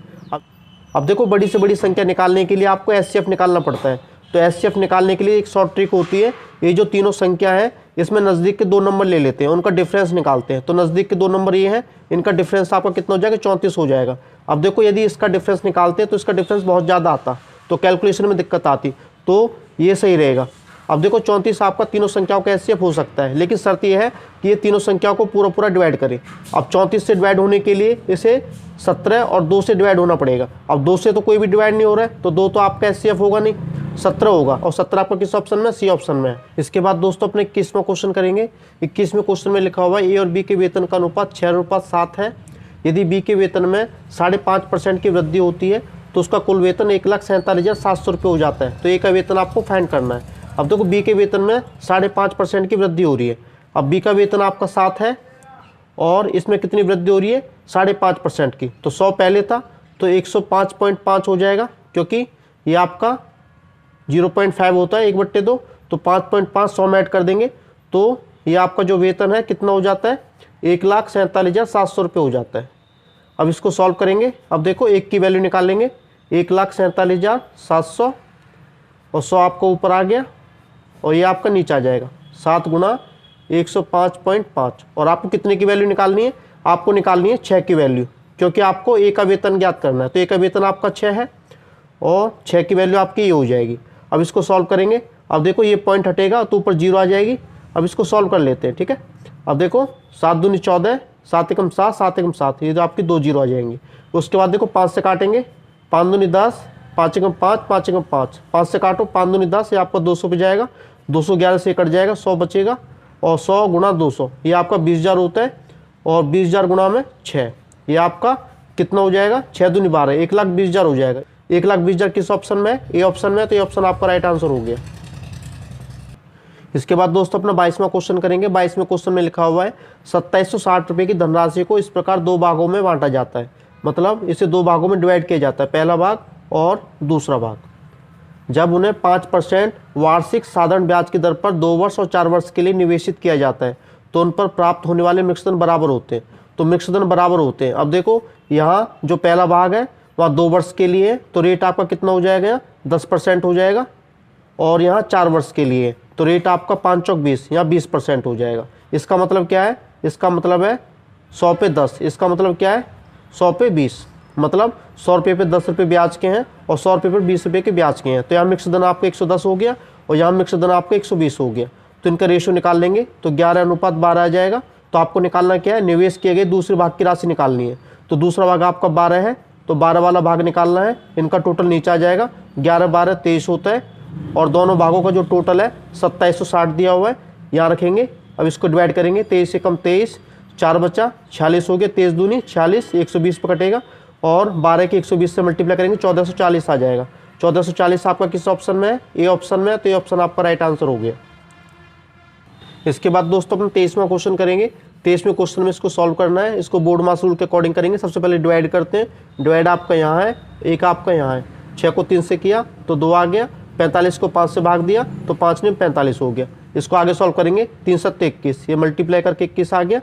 अब देखो बड़ी से बड़ी संख्या निकालने के लिए आपको एचसीएफ निकालना पड़ता है। तो एचसीएफ निकालने के लिए एक शॉर्ट ट्रिक होती है, ये जो तीनों संख्या है इसमें नज़दीक के 2 नंबर ले लेते हैं, उनका डिफरेंस निकालते हैं। तो नज़दीक के 2 नंबर ये हैं, इनका डिफरेंस आपका कितना हो जाएगा 34 हो जाएगा। अब देखो यदि इसका डिफरेंस निकालते हैं तो इसका डिफरेंस बहुत ज़्यादा आता, तो कैलकुलेशन में दिक्कत आती, तो ये सही रहेगा। अब देखो 34 आपका तीनों संख्याओं का एचसीएफ हो सकता है, लेकिन शर्त यह है कि ये तीनों संख्याओं को पूरा पूरा डिवाइड करें। अब 34 से डिवाइड होने के लिए इसे 17 और 2 से डिवाइड होना पड़ेगा। अब 2 से तो कोई भी डिवाइड नहीं हो रहा है, तो 2 तो आपका एचसीएफ होगा नहीं। 17 होगा और 17 आपका किस ऑप्शन में, सी ऑप्शन में है। इसके बाद दोस्तों अपने 21वां क्वेश्चन करेंगे। 21वें क्वेश्चन में लिखा हुआ है ए और बी के वेतन का अनुपात 6:7 है। यदि बी के वेतन में 5.5% की वृद्धि होती है तो उसका कुल वेतन 1,47,700 रुपये हो जाता है। तो ए का वेतन आपको फाइंड करना है। अब देखो बी के वेतन में 5.5% की वृद्धि हो रही है। अब बी का वेतन आपका 7 है और इसमें कितनी वृद्धि हो रही है, 5.5% की। तो 100 पहले था तो 105.5 हो जाएगा, क्योंकि ये आपका 0.5 होता है 1/2, तो 5.5 100 में ऐड कर देंगे तो ये आपका जो वेतन है कितना हो जाता है, 1,47,700 रुपये हो जाता है। अब इसको सॉल्व करेंगे। अब देखो एक की वैल्यू निकाल लेंगे, 1,47,700 और 100 आपको ऊपर आ गया और ये आपका नीचे आ जाएगा 7 गुना 105.5। और आपको कितने की वैल्यू निकालनी है, आपको निकालनी है 6 की वैल्यू, क्योंकि आपको ए का वेतन ज्ञात करना है। तो ए का वेतन आपका 6 है और 6 की वैल्यू आपकी ये हो जाएगी। अब इसको सॉल्व करेंगे। अब देखो ये पॉइंट हटेगा तो ऊपर 0 आ जाएगी। अब इसको सॉल्व कर लेते हैं, ठीक है। अब देखो 7 दूनी 14, 7 एकम 7, 7 एकम 7, ये तो आपकी 2 0 आ जाएंगी। उसके बाद देखो 5 से काटेंगे, 5 दूनी 10, 5 एकम 5, 5 एकम 5, 5 से काटो, 5 दूनी 10, ये आपका 200 पे जाएगा, 211 से कट जाएगा, 100 बचेगा और 100 गुना 200 ये आपका 20,000 होता है और 20,000 गुना में 6 ये आपका कितना हो जाएगा, 6 दूनी 12, 1,20,000 हो जाएगा। 1,20,000 किस ऑप्शन में है, ए ऑप्शन में है, तो ये ऑप्शन आपका राइट आंसर हो गया। इसके बाद दोस्तों अपना 22वां क्वेश्चन करेंगे। 22वें क्वेश्चन में लिखा हुआ है 2760 रुपये की धनराशि को इस प्रकार 2 भागों में बांटा जाता है, मतलब इसे 2 भागों में डिवाइड किया जाता है, पहला भाग और दूसरा भाग। जब उन्हें 5% वार्षिक साधारण ब्याज की दर पर 2 वर्ष और 4 वर्ष के लिए निवेशित किया जाता है तो उन पर प्राप्त होने वाले मिश्रधन बराबर होते हैं। तो मिश्रधन बराबर होते हैं। अब देखो यहाँ जो पहला भाग है वहाँ 2 वर्ष के लिए है, तो रेट आपका कितना हो जाएगा, 10% हो जाएगा। और यहाँ 4 वर्ष के लिए तो रेट आपका 5 चौक 20, यहाँ 20% हो जाएगा। इसका मतलब क्या है, इसका मतलब है 100 पे 10, इसका मतलब क्या है 100 पे 20, मतलब 100 रुपये पे 10 रुपये ब्याज के हैं और 100 रुपये पर 20 रुपये के ब्याज के हैं। तो यहाँ मिश्रधन आपका 110 हो गया और यहाँ मिश्रधन आपका 120 हो गया। तो इनका रेशियो निकाल लेंगे तो 11:12 आ जाएगा। तो आपको निकालना क्या है, निवेश किए गए दूसरे भाग की राशि निकालनी है। तो दूसरा भाग आपका 12 है तो 12 वाला भाग निकालना है। इनका टोटल नीचे आ जाएगा, 11 12 23 होता है और दोनों भागों का जो टोटल है 2760 दिया हुआ है, यहाँ रखेंगे। अब इसको डिवाइड करेंगे, 23 से कम 23, 4 बचा 46 हो गया, 23 दूनी 46, 120 पर कटेगा और 12 के 120 से मल्टीप्लाई करेंगे 1440 आ जाएगा। 1440 आपका किस ऑप्शन में है, ए ऑप्शन में है, तो ये ऑप्शन आपका राइट आंसर हो गया। इसके बाद दोस्तों अपन 23वां क्वेश्चन करेंगे। 23वें क्वेश्चन में इसको सॉल्व करना है, इसको बोर्ड मास रूल के अकॉर्डिंग करेंगे। सबसे पहले डिवाइड करते हैं, डिवाइड आपका यहाँ है, एक आपका यहाँ है। 6 को 3 से किया तो 2 आ गया, 45 को 5 से भाग दिया तो 5 ने 45 हो गया। इसको आगे सॉल्व करेंगे, 3 7 21, ये मल्टीप्लाई करके 21 आ गया।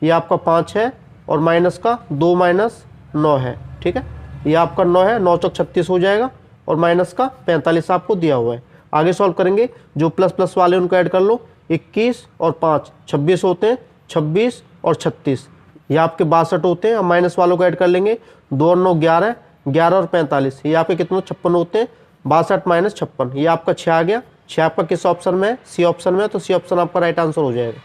ये आपका 5 है और माइनस का 2 माइनस 9 है, ठीक है। ये आपका 9 है, 9 चौक 36 हो जाएगा और माइनस का 45 आपको दिया हुआ है। आगे सॉल्व करेंगे, जो प्लस प्लस वाले उनको ऐड कर लो, 21 और 5 26 होते हैं, 26 और 36 ये आपके 62 होते हैं। अब माइनस वालों को ऐड कर लेंगे, 2 और 9 11, 11 और 45 ये आपके कितने 56 होते हैं, 62 माइनस 56 ये आपका 6 आ गया। 6 आपका किस ऑप्शन में है, सी ऑप्शन में है, तो सी ऑप्शन आपका राइट आंसर हो जाएगा।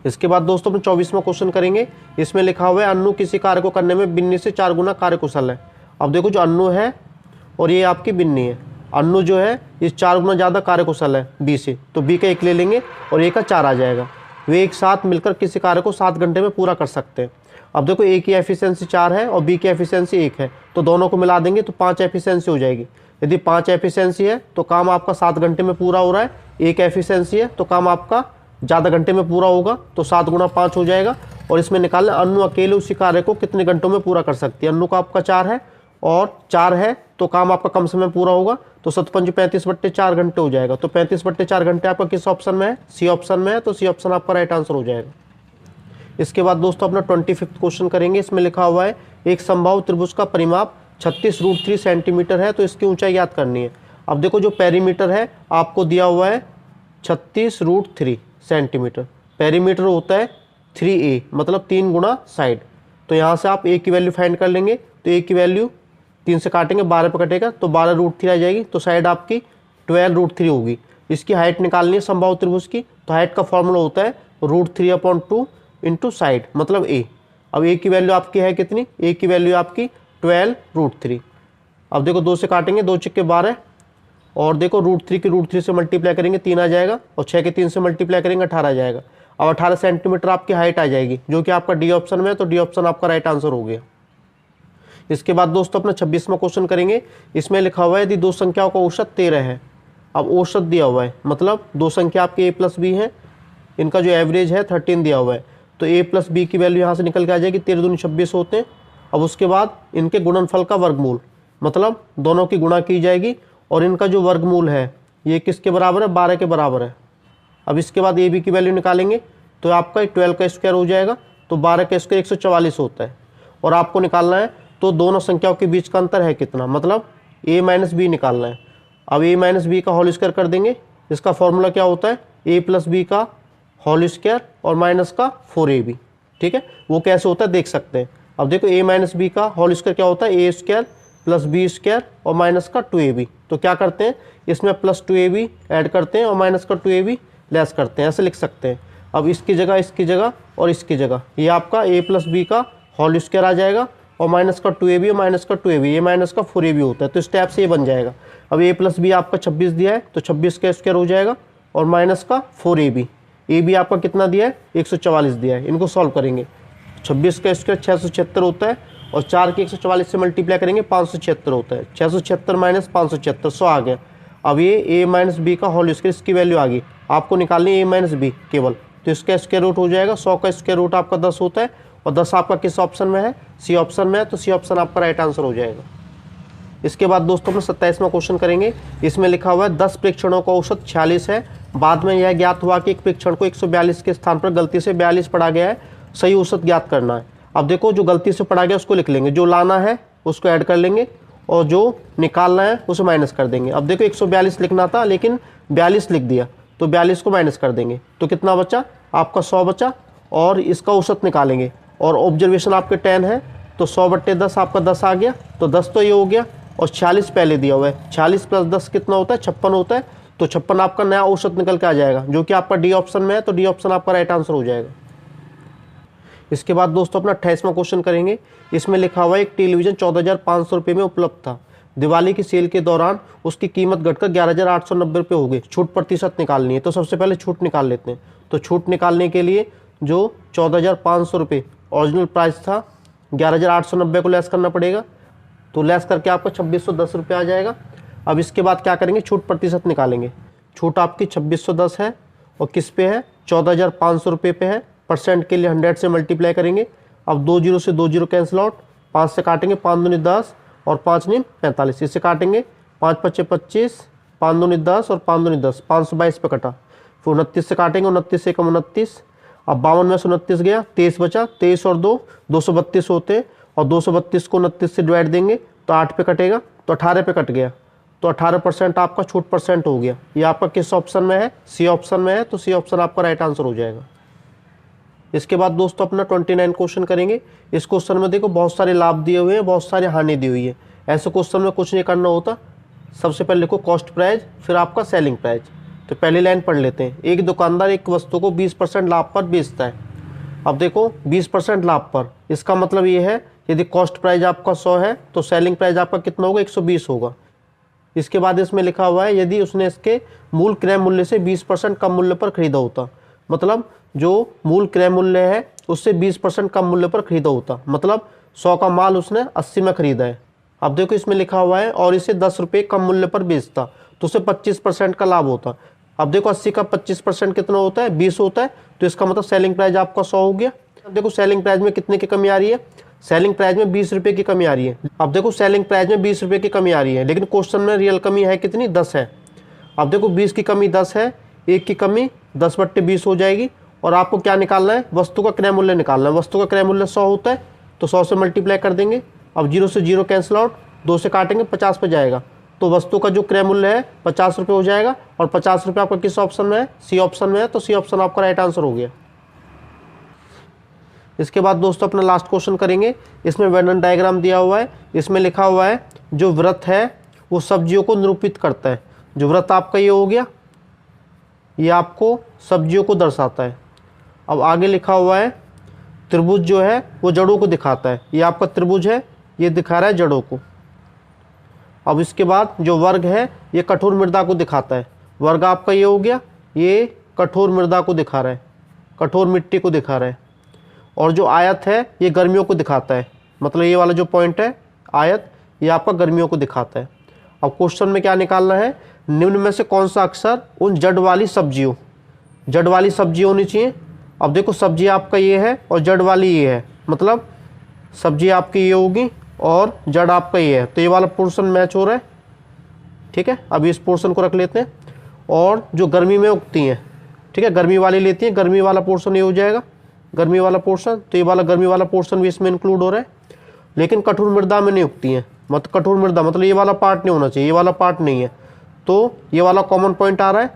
इसके बाद दोस्तों अपन 24वां क्वेश्चन करेंगे। इसमें लिखा हुआ है अन्नू किसी कार्य को करने में बिन्नी से 4 गुना कार्यकुशल है। अब देखो जो अन्नू है और ये आपकी बिन्नी है, अन्नू जो है इस 4 गुना ज़्यादा कार्यकुशल है बी से, तो बी का 1 ले लेंगे और ए का 4 आ जाएगा। वे एक साथ मिलकर किसी कार्य को 7 घंटे में पूरा कर सकते हैं। अब देखो ए की एफिशिएंसी 4 है और बी की एफिशिएंसी 1 है, तो दोनों को मिला देंगे तो 5 एफिशिएंसी हो जाएगी। यदि 5 एफिशिएंसी है तो काम आपका 7 घंटे में पूरा हो रहा है, 1 एफिशिएंसी है तो काम आपका ज़्यादा घंटे में पूरा होगा, तो 7 गुना 5 हो जाएगा। और इसमें निकालना अन्नू अकेले उसी कार्य को कितने घंटों में पूरा कर सकती है। अन्नू का आपका 4 है और 4 है तो काम आपका कम समय में पूरा होगा, तो 7×5 35/4 घंटे हो जाएगा। तो 35/4 घंटे आपका किस ऑप्शन में है, सी ऑप्शन में है, तो सी ऑप्शन आपका राइट आंसर हो जाएगा। इसके बाद दोस्तों अपना 25वां क्वेश्चन करेंगे। इसमें लिखा हुआ है एक समबाहु त्रिभुज का परिमाप 36√3 सेंटीमीटर है, तो इसकी ऊंचाई याद करनी है। अब देखो जो पेरीमीटर है आपको दिया हुआ है 36√3 सेंटीमीटर, पेरीमीटर होता है 3a, मतलब 3 गुना साइड। तो यहाँ से आप a की वैल्यू फाइंड कर लेंगे, तो a की वैल्यू 3 से काटेंगे 12 पे कटेगा तो 12√3 आ जाएगी, तो साइड आपकी 12√3 होगी। इसकी हाइट निकालनी है समबाहु त्रिभुज की, तो हाइट का फॉर्मूला होता है √3/2 इंटू साइड मतलब a। अब a की वैल्यू आपकी है कितनी, a की वैल्यू आपकी 12√3। अब देखो 2 से काटेंगे, 2 × 12 और देखो √3 की √3 से मल्टीप्लाई करेंगे 3 आ जाएगा, और 6 के 3 से मल्टीप्लाई करेंगे 18 आ जाएगा। अब 18 सेंटीमीटर आपकी हाइट आ जाएगी, जो कि आपका डी ऑप्शन में है, तो डी ऑप्शन आपका राइट आंसर हो गया। इसके बाद दोस्तों अपना 26वां क्वेश्चन करेंगे। इसमें लिखा हुआ है यदि दो संख्याओं का औसत 13 है। अब औसत दिया हुआ है, मतलब दो संख्या आपकी a+b है, इनका जो एवरेज है 13 दिया हुआ है, तो a+b की वैल्यू यहाँ से निकल के आ जाएगी, 13 दूनी 26 होते हैं। अब उसके बाद इनके गुणनफल का वर्गमूल, मतलब दोनों की गुणा की जाएगी, और इनका जो वर्गमूल है ये किसके बराबर है, 12 के बराबर है। अब इसके बाद ए बी की वैल्यू निकालेंगे, तो आपका 12 का स्क्वायर हो जाएगा, तो 12 का स्क्वायर 144 होता है। और आपको निकालना है तो दोनों संख्याओं के बीच का अंतर है कितना, मतलब a माइनस बी निकालना है। अब a माइनस बी का होल स्क्वायर कर देंगे, इसका फॉर्मूला क्या होता है, a+b का होल स्क्वायर और माइनस का 4ab। ठीक है, वो कैसे होता है देख सकते हैं। अब देखो a माइनस बी का होल स्क्वायर क्या होता है, a² + b² और माइनस का 2ab। तो क्या करते हैं, इसमें +2ab ऐड करते हैं और माइनस का 2ab लेस करते हैं, ऐसे लिख सकते हैं। अब इसकी जगह और इसकी जगह ये आपका a+b का होल स्क्वायर आ जाएगा, और माइनस का 2ab और माइनस का 2ab, ये माइनस का 4ab होता है, तो इस टाइप से ये बन जाएगा। अब a+b आपका 26 दिया है, तो 26 का स्क्वायर हो जाएगा, और माइनस का 4ab, ab आपका कितना दिया है, 144 दिया है। इनको सॉल्व करेंगे, 26 का स्क्वायर 676 होता है, और 4 के 144 से मल्टीप्लाई करेंगे 576 होता है, 676 माइनस 576 100 आ गया। अब ये a माइनस बी का होल स्क्वायर, इसकी वैल्यू आ गई, आपको निकालनी है a माइनस बी केवल, तो इसका स्क्वायर रूट हो जाएगा, 100 का स्क्वायर रूट आपका 10 होता है, और 10 आपका किस ऑप्शन में है, सी ऑप्शन में है, तो सी ऑप्शन आपका राइट आंसर हो जाएगा। इसके बाद दोस्तों हम 27वां क्वेश्चन करेंगे। इसमें लिखा हुआ है 10 प्रेक्षणों का औसत 46 है, बाद में यह ज्ञात हुआ कि एक प्रेक्षण को 142 के स्थान पर गलती से 42 पढ़ा गया है, सही औसत ज्ञात करना है। अब देखो जो गलती से पढ़ा गया उसको लिख लेंगे, जो लाना है उसको ऐड कर लेंगे, और जो निकालना है उसे माइनस कर देंगे। अब देखो 142 लिखना था लेकिन 42 लिख दिया, तो 42 को माइनस कर देंगे, तो कितना बचा आपका 100 बचा, और इसका औसत निकालेंगे, और ऑब्जर्वेशन आपके 10 है, तो 100/10 आपका 10 आ गया, तो 10 तो ये हो गया, और 46 पहले दिया हुआ है, 46 + 10 कितना होता है, 56 होता है, तो 56 आपका नया औसत निकल के आ जाएगा, जो कि आपका डी ऑप्शन में है, तो डी ऑप्शन आपका राइट आंसर हो जाएगा। इसके बाद दोस्तों अपना 28वां क्वेश्चन करेंगे। इसमें लिखा हुआ है एक टेलीविज़न 14,500 रुपये में उपलब्ध था, दिवाली की सेल के दौरान उसकी कीमत घटकर 11,890 रुपये हो गई, छूट प्रतिशत निकालनी है। तो सबसे पहले छूट निकाल लेते हैं। तो छूट निकालने के लिए जो 14,500 रुपये ओरिजिनल प्राइस था, 11,890 को लेस करना पड़ेगा, तो लेस करके आपको 2,610 रुपये आ जाएगा। अब इसके बाद क्या करेंगे, छूट प्रतिशत निकालेंगे। छूट आपकी 2,610 है, और किस पे है, 14,500 रुपये पे है। परसेंट के लिए 100 से मल्टीप्लाई करेंगे। अब 2 0 से 2 0 कैंसिल आउट, 5 से काटेंगे, 5 दूनी 10 और 5 नीम 45, इससे काटेंगे 5 5 25, 5 दूनी 10 और 5 दूनी 10, 522 पे कटा। फिर 29 से काटेंगे, 29 से 1 29, अब 52 में से 29 गया, 23 बचा, 23 और 2 232 होते हैं, और 232 को 29 से डिवाइड देंगे तो 8 पे कटेगा, तो 18 पे कट गया, तो 18% आपका छूट परसेंट हो गया। ये आपका किस ऑप्शन में है, सी ऑप्शन में है, तो सी ऑप्शन आपका राइट आंसर हो जाएगा। इसके बाद दोस्तों अपना 29 क्वेश्चन करेंगे। इस क्वेश्चन में देखो बहुत सारे लाभ दिए हुए हैं, बहुत सारी हानि दी हुई है। ऐसे क्वेश्चन में कुछ नहीं करना होता, सबसे पहले लिखो कॉस्ट प्राइस, फिर आपका सेलिंग प्राइस। तो पहली लाइन पढ़ लेते हैं। एक दुकानदार एक वस्तु को 20% लाभ पर बेचता है। अब देखो 20% लाभ पर, इसका मतलब ये है यदि कॉस्ट प्राइस आपका 100 है तो सेलिंग प्राइस आपका कितना होगा, 120 होगा। इसके बाद इसमें लिखा हुआ है यदि उसने इसके मूल क्रय मूल्य से 20% कम मूल्य पर खरीदा होता, मतलब जो मूल क्रय मूल्य है उससे 20% कम मूल्य पर खरीदा होता, मतलब 100 का माल उसने 80 में खरीदा है। अब देखो इसमें लिखा हुआ है और इसे 10 रुपये कम मूल्य पर बेचता, तो उसे 25% का लाभ होता। अब देखो 80 का 25% कितना होता है, 20 होता है, तो इसका मतलब सेलिंग प्राइस आपका 100 हो गया। अब देखो सेलिंग प्राइस में कितने की कमी आ रही है, सेलिंग प्राइस में 20 रुपये की कमी आ रही है। अब देखो सेलिंग प्राइस में 20 रुपये की कमी आ रही है, लेकिन क्वेश्चन में रियल कमी है कितनी, 10 है। अब देखो 20 की कमी 10 है, 1 की कमी 10/20 हो जाएगी, और आपको क्या निकालना है, वस्तु का क्रय मूल्य निकालना है। वस्तु का क्रय मूल्य 100 होता है, तो 100 से मल्टीप्लाई कर देंगे। अब 0 से 0 कैंसिल आउट, 2 से काटेंगे, 50 पे जाएगा, तो वस्तु का जो क्रय मूल्य है 50 रुपये हो जाएगा, और 50 रुपये आपका किस ऑप्शन में है, सी ऑप्शन में है, तो सी ऑप्शन आपका राइट आंसर हो गया। इसके बाद दोस्तों अपना लास्ट क्वेश्चन करेंगे। इसमें वेनन डायग्राम दिया हुआ है। इसमें लिखा हुआ है जो व्रत है वो सब्जियों को निरूपित करता है। जो व्रत आपका ये हो गया, ये आपको सब्जियों को दर्शाता है। अब आगे लिखा हुआ है त्रिभुज जो है वो जड़ों को दिखाता है। ये आपका त्रिभुज है, ये दिखा रहा है जड़ों को। अब इसके बाद जो वर्ग है ये कठोर मृदा को दिखाता है। वर्ग आपका ये हो गया, ये कठोर मृदा को दिखा रहा है, कठोर मिट्टी को दिखा रहा है। और जो आयत है ये गर्मियों को दिखाता है, मतलब ये वाला जो पॉइंट है आयत, ये आपका गर्मियों को दिखाता है। अब क्वेश्चन में क्या निकालना है, निम्न में से कौन सा अक्षर उन जड़ वाली सब्जियों, जड़ वाली सब्जी होनी चाहिए। अब देखो सब्जी आपका ये है और जड़ वाली ये है, मतलब सब्जी आपकी ये होगी और जड़ आपका ये है, तो ये वाला पोर्शन मैच हो रहा है। ठीक है, अभी इस पोर्शन को रख लेते हैं। और जो गर्मी में उगती हैं, ठीक है, गर्मी वाली लेती हैं, गर्मी वाला पोर्शन ये हो जाएगा, गर्मी वाला पोर्शन, तो ये वाला गर्मी वाला पोर्शन भी इसमें इंक्लूड हो रहा है। लेकिन कठोर मृदा में नहीं उगती हैं, मतलब कठोर मृदा मतलब ये वाला पार्ट नहीं होना चाहिए, ये वाला पार्ट नहीं है, तो ये वाला कॉमन पॉइंट आ रहा है।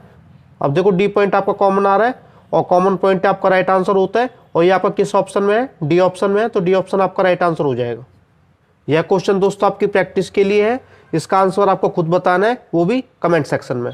अब देखो डी पॉइंट आपका कॉमन आ रहा है और कॉमन पॉइंट आपका राइट आंसर होता है। और ये आपका किस ऑप्शन में है, डी ऑप्शन में है, तो डी ऑप्शन आपका राइट आंसर हो जाएगा। यह क्वेश्चन दोस्तों आपकी प्रैक्टिस के लिए है, इसका आंसर आपको खुद बताना है, वो भी कमेंट सेक्शन में।